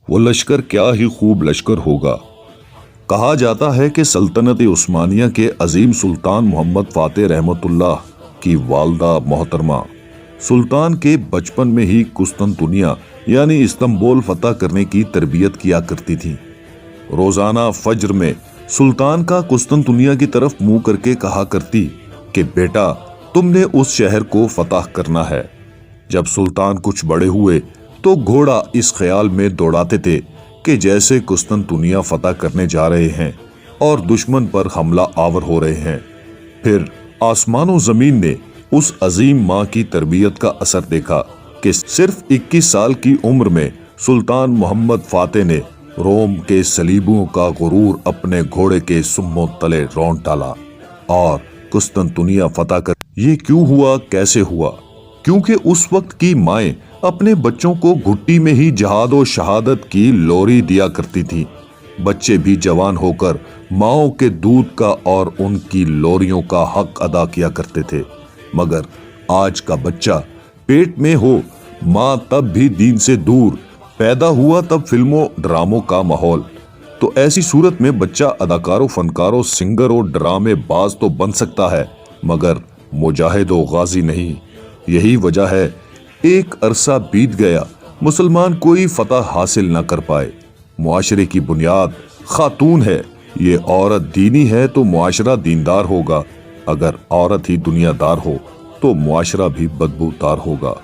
وہ لشکر کیا ہی خوب لشکر ہوگا۔ کہا جاتا ہے کہ سلطنت عثمانیہ کے عظیم سلطان محمد فاتح رحمت اللہ کی والدہ محترمہ سلطان کے بچپن میں ہی قسطنطنیہ یعنی استنبول فتح کرنے کی تربیت کیا کرتی تھی۔ روزانہ فجر میں سلطان کا قسطنطنیہ کی طرف منہ کر کے کہا کرتی کہ بیٹا تم نے اس شہر کو فتح کرنا ہے۔ جب سلطان کچھ بڑے ہوئے تو گھوڑا اس خیال میں دوڑاتے تھے کہ جیسے قسطنطنیہ فتح کرنے جا رہے ہیں اور دشمن پر حملہ آور ہو رہے ہیں۔ پھر آسمان و زمین نے اس عظیم ماں کی تربیت کا اثر دیکھا کہ صرف 21 سال کی عمر میں سلطان محمد فاتح نے روم کے صلیبوں کا غرور اپنے گھوڑے کے سموں تلے رونٹ ڈالا اور قسطنطنیہ فتح کر۔ یہ کیوں ہوا، کیسے ہوا؟ کیونکہ اس وقت کی مائیں اپنے بچوں کو گھٹی میں ہی جہاد و شہادت کی لوری دیا کرتی تھی۔ بچے بھی جوان ہو کر ماؤں کے دودھ کا اور ان کی لوریوں کا حق ادا کیا کرتے تھے، مگر آج کا بچہ پیٹ میں ہو ماں تب بھی دین سے دور، پیدا ہوا تب فلموں ڈراموں کا ماحول۔ تو ایسی صورت میں بچہ اداکار و فنکار و سنگر و ڈرامے باز تو بن سکتا ہے مگر مجاہد و غازی نہیں۔ یہی وجہ ہے ایک عرصہ بیت گیا مسلمان کوئی فتح حاصل نہ کر پائے۔ معاشرے کی بنیاد خاتون ہے، یہ عورت دینی ہے تو معاشرہ دیندار ہوگا، اگر عورت ہی دنیا دار ہو تو معاشرہ بھی بدبودار ہوگا۔